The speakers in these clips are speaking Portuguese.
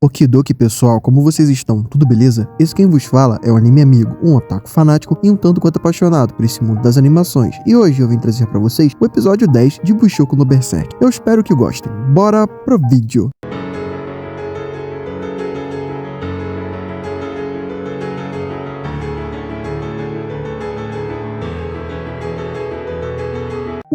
Okidoki pessoal, como vocês estão? Tudo beleza? Esse quem vos fala é o Anime Amigo, um otaku fanático e um tanto quanto apaixonado por esse mundo das animações. E hoje eu vim trazer pra vocês o episódio 10 de Bushoku no Berserk. Eu espero que gostem. Bora pro vídeo!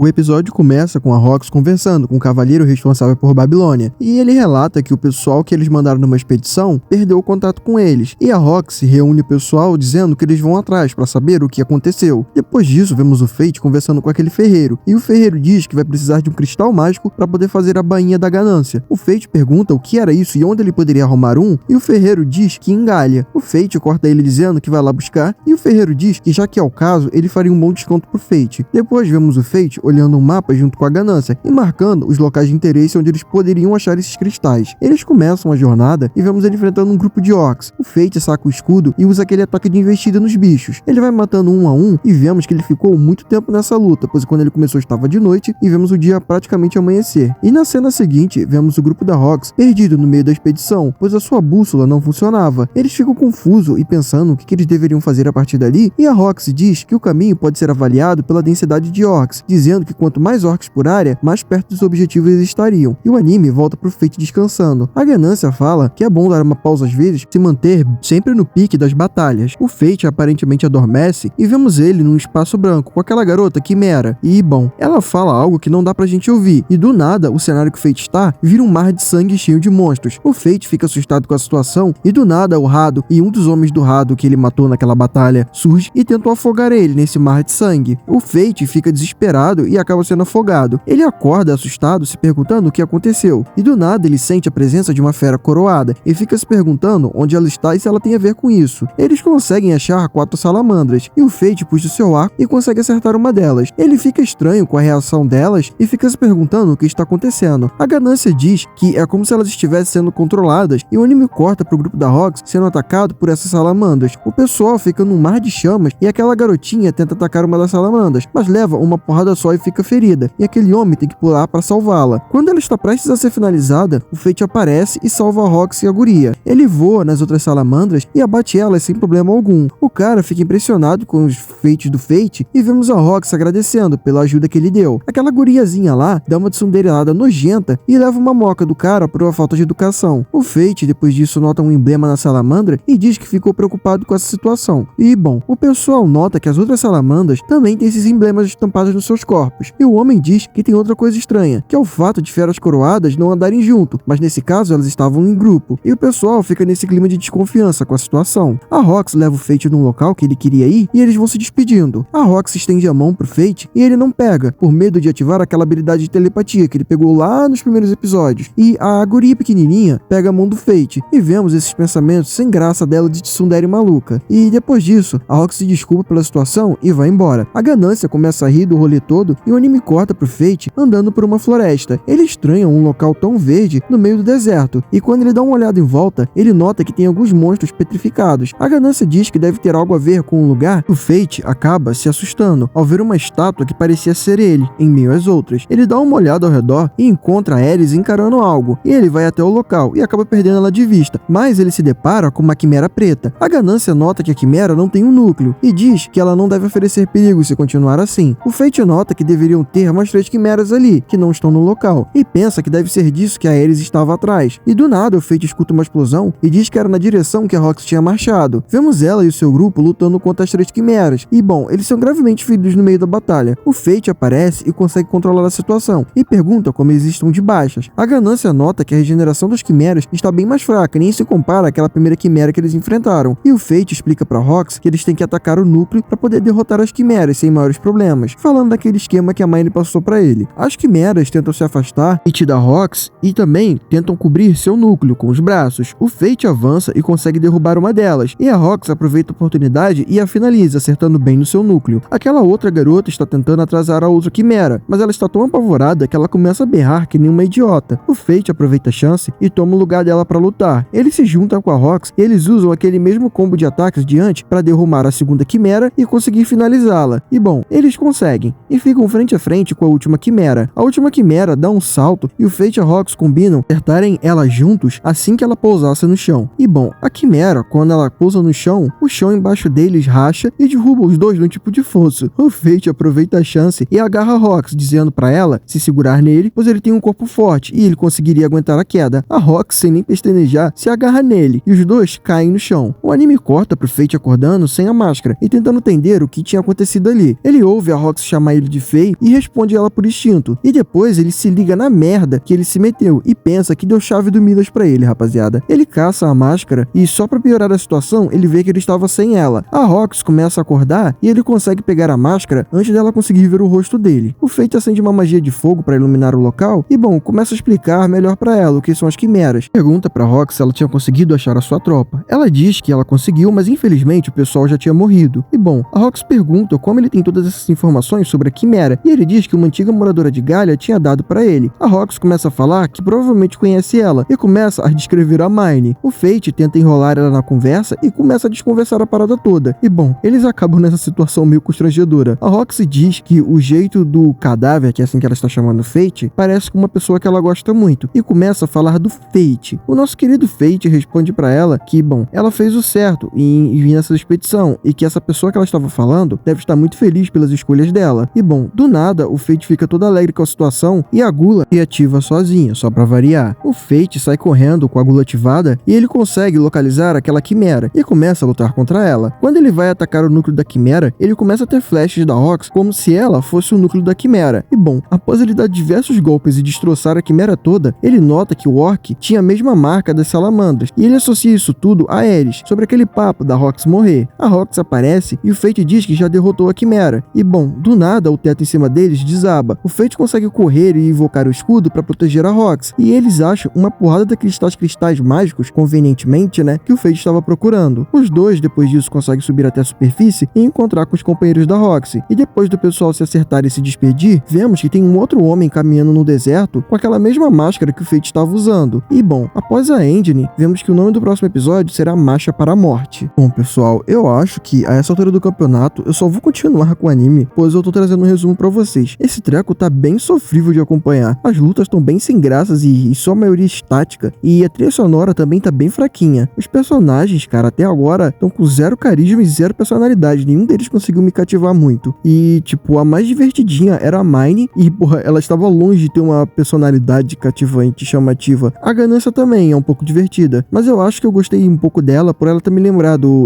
O episódio começa com a Rox conversando com o cavaleiro responsável por Babilônia, e ele relata que o pessoal que eles mandaram numa expedição perdeu o contato com eles, e a Rox reúne o pessoal dizendo que eles vão atrás para saber o que aconteceu. Depois disso, vemos o Fate conversando com aquele ferreiro, e o ferreiro diz que vai precisar de um cristal mágico para poder fazer a bainha da ganância. O Fate pergunta o que era isso e onde ele poderia arrumar um, e o ferreiro diz que em Galha. O Fate corta ele dizendo que vai lá buscar, e o ferreiro diz que já que é o caso, ele faria um bom desconto pro Fate. Depois vemos o Fate olhando um mapa junto com a ganância e marcando os locais de interesse onde eles poderiam achar esses cristais. Eles começam a jornada e vemos ele enfrentando um grupo de orcs. O Fate saca o escudo e usa aquele ataque de investida nos bichos. Ele vai matando um a um e vemos que ele ficou muito tempo nessa luta, pois quando ele começou estava de noite e vemos o dia praticamente amanhecer. E na cena seguinte, vemos o grupo da Rox perdido no meio da expedição, pois a sua bússola não funcionava. Eles ficam confusos e pensando o que eles deveriam fazer a partir dali, e a Rox diz que o caminho pode ser avaliado pela densidade de orcs, dizendo que quanto mais orcs por área, mais perto dos objetivos eles estariam. E o anime volta pro Fate descansando. A ganância fala que é bom dar uma pausa às vezes, se manter sempre no pique das batalhas. O Fate aparentemente adormece e vemos ele num espaço branco com aquela garota Quimera. E bom, ela fala algo que não dá pra gente ouvir. E do nada, o cenário que o Fate está vira um mar de sangue cheio de monstros. O Fate fica assustado com a situação e do nada o Rado e um dos homens do Rado que ele matou naquela batalha surge e tentou afogar ele nesse mar de sangue. O Fate fica desesperado e acaba sendo afogado. Ele acorda assustado, se perguntando o que aconteceu, e do nada ele sente a presença de uma fera coroada e fica se perguntando onde ela está e se ela tem a ver com isso. Eles conseguem achar 4 salamandras, e o Fate puxa o seu arco e consegue acertar uma delas. Ele fica estranho com a reação delas e fica se perguntando o que está acontecendo. A ganância diz que é como se elas estivessem sendo controladas, e o anime corta pro grupo da Rox sendo atacado por essas salamandras. O pessoal fica num mar de chamas e aquela garotinha tenta atacar uma das salamandras, mas leva uma porrada só e fica ferida, e aquele homem tem que pular para salvá-la. Quando ela está prestes a ser finalizada, o Fate aparece e salva a Rox e a guria. Ele voa nas outras salamandras e abate elas sem problema algum. O cara fica impressionado com os feitos do Fate e vemos a Rox agradecendo pela ajuda que ele deu. Aquela guriazinha lá dá uma tsundereada nojenta e leva uma moca do cara por uma falta de educação. O Fate, depois disso, nota um emblema na salamandra e diz que ficou preocupado com essa situação. E bom, o pessoal nota que as outras salamandras também têm esses emblemas estampados nos seus corpos. E o homem diz que tem outra coisa estranha, que é o fato de feras coroadas não andarem junto, mas nesse caso elas estavam em grupo, e o pessoal fica nesse clima de desconfiança com a situação. A Rox leva o Fate num local que ele queria ir e eles vão se despedindo. A Rox estende a mão pro Fate e ele não pega, por medo de ativar aquela habilidade de telepatia que ele pegou lá nos primeiros episódios. E a guria pequenininha pega a mão do Fate e vemos esses pensamentos sem graça dela de tsundere maluca. E depois disso, a Rox se desculpa pela situação e vai embora. A ganância começa a rir do rolê todo e o anime corta pro Fate andando por uma floresta. Ele estranha um local tão verde no meio do deserto, e quando ele dá uma olhada em volta, ele nota que tem alguns monstros petrificados. A ganância diz que deve ter algo a ver com o lugar. O Fate acaba se assustando ao ver uma estátua que parecia ser ele, em meio às outras. Ele dá uma olhada ao redor e encontra a Ares encarando algo, e ele vai até o local e acaba perdendo ela de vista, mas ele se depara com uma quimera preta. A ganância nota que a quimera não tem um núcleo, e diz que ela não deve oferecer perigo se continuar assim. O Fate nota que deveriam ter mais 3 quimeras ali, que não estão no local, e pensa que deve ser disso que a Ares estava atrás. E do nada o Fate escuta uma explosão e diz que era na direção que a Rox tinha marchado. Vemos ela e o seu grupo lutando contra as 3 quimeras, e bom, eles são gravemente feridos no meio da batalha. O Fate aparece e consegue controlar a situação, e pergunta como eles estão de baixas. A ganância nota que a regeneração das quimeras está bem mais fraca, nem se compara àquela primeira quimera que eles enfrentaram, e o Fate explica pra Rox que eles têm que atacar o núcleo para poder derrotar as quimeras sem maiores problemas, falando daquele esquema que a Mine passou pra ele. As quimeras tentam se afastar e da Rox e também tentam cobrir seu núcleo com os braços. O Fate avança e consegue derrubar uma delas, e a Rox aproveita a oportunidade e a finaliza, acertando bem no seu núcleo. Aquela outra garota está tentando atrasar a outra quimera, mas ela está tão apavorada que ela começa a berrar que nem uma idiota. O Fate aproveita a chance e toma o lugar dela para lutar. Ele se junta com a Rox e eles usam aquele mesmo combo de ataques de antes para derrubar a segunda quimera e conseguir finalizá-la. E bom, eles conseguem, e fica ficam frente a frente com a última quimera. A última quimera dá um salto e o Fate e a Rox combinam acertarem ela juntos assim que ela pousasse no chão. E bom, a quimera, quando ela pousa no chão, o chão embaixo deles racha e derruba os dois num tipo de fosso. O Fate aproveita a chance e agarra a Rox, dizendo pra ela se segurar nele, pois ele tem um corpo forte e ele conseguiria aguentar a queda. A Rox, sem nem pestanejar, se agarra nele e os dois caem no chão. O anime corta pro Fate acordando sem a máscara e tentando entender o que tinha acontecido ali. Ele ouve a Rox chamar ele de feio e responde ela por instinto. E depois ele se liga na merda que ele se meteu e pensa que deu chave do Midas pra ele, rapaziada. Ele caça a máscara e só pra piorar a situação, ele vê que ele estava sem ela. A Rox começa a acordar e ele consegue pegar a máscara antes dela conseguir ver o rosto dele. O Fate acende uma magia de fogo pra iluminar o local e, bom, começa a explicar melhor pra ela o que são as quimeras. Pergunta pra Rox se ela tinha conseguido achar a sua tropa. Ela diz que ela conseguiu, mas infelizmente o pessoal já tinha morrido. E bom, a Rox pergunta como ele tem todas essas informações sobre a quimera e ele diz que uma antiga moradora de Galia tinha dado pra ele. A Rox começa a falar que provavelmente conhece ela e começa a descrever a Mine. O Fate tenta enrolar ela na conversa e começa a desconversar a parada toda. E bom, eles acabam nessa situação meio constrangedora. A Rox diz que o jeito do cadáver, que é assim que ela está chamando Fate, parece com uma pessoa que ela gosta muito e começa a falar do Fate. O nosso querido Fate responde pra ela que, bom, ela fez o certo em vir nessa expedição e que essa pessoa que ela estava falando deve estar muito feliz pelas escolhas dela. E bom, do nada, o Fate fica todo alegre com a situação e a Gula se ativa sozinha, só pra variar. O Fate sai correndo com a Gula ativada e ele consegue localizar aquela quimera e começa a lutar contra ela. Quando ele vai atacar o núcleo da quimera, ele começa a ter flashes da Rox como se ela fosse o núcleo da quimera. E bom, após ele dar diversos golpes e destroçar a quimera toda, ele nota que o Orc tinha a mesma marca das salamandras e ele associa isso tudo a Ares, sobre aquele papo da Rox morrer. A Rox aparece e o Fate diz que já derrotou a quimera. E bom, do nada o teto em cima deles desaba. O Fate consegue correr e invocar o escudo para proteger a Rox e eles acham uma porrada daqueles cristais mágicos, convenientemente, né, que o Fate estava procurando. Os dois, depois disso, conseguem subir até a superfície e encontrar com os companheiros da Roxy. E depois do pessoal se acertar e se despedir, vemos que tem um outro homem caminhando no deserto com aquela mesma máscara que o Fate estava usando. E bom, após a ending, vemos que o nome do próximo episódio será Marcha para a Morte. Bom, pessoal, eu acho que a essa altura do campeonato eu só vou continuar com o anime, pois eu tô trazendo um resumo pra vocês. Esse treco tá bem sofrível de acompanhar. As lutas estão bem sem graças e sua maioria estática, e a trilha sonora também tá bem fraquinha. Os personagens, cara, até agora estão com zero carisma e zero personalidade. Nenhum deles conseguiu me cativar muito. E, tipo, a mais divertidinha era a Mine e, porra, ela estava longe de ter uma personalidade cativante, chamativa. A Ganância também é um pouco divertida, mas eu acho que eu gostei um pouco dela por ela ter me lembrado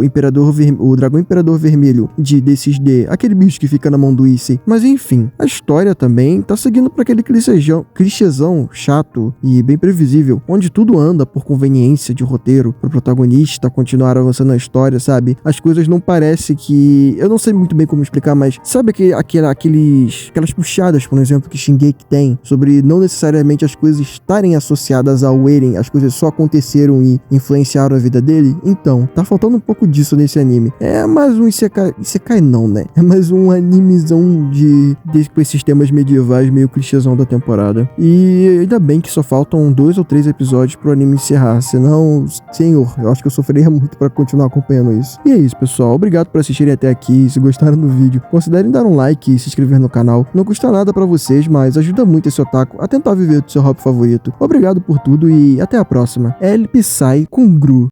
o Dragão Imperador Vermelho de DCD, aquele bicho que fica na mão do Issei. Mas enfim, a história também tá seguindo pra aquele clichêzão chato e bem previsível, onde tudo anda por conveniência de roteiro pro protagonista continuar avançando na história, sabe? As coisas não parecem que... Eu não sei muito bem como explicar, mas sabe aquelas puxadas, por exemplo, que Shingeki tem, sobre não necessariamente as coisas estarem associadas ao Eren, as coisas só aconteceram e influenciaram a vida dele? Então, tá faltando um pouco disso nesse anime. É mais um Isekai não, né? É mais um animezão com esses temas medievais meio clichêzão da temporada. E ainda bem que só faltam 2 ou 3 episódios pro anime encerrar, senão, senhor, eu acho que eu sofreria muito pra continuar acompanhando isso. E é isso, pessoal. Obrigado por assistirem até aqui. Se gostaram do vídeo, considerem dar um like e se inscrever no canal. Não custa nada pra vocês, mas ajuda muito esse otaku a tentar viver do seu hobby favorito. Obrigado por tudo e até a próxima. El Psy com Gru.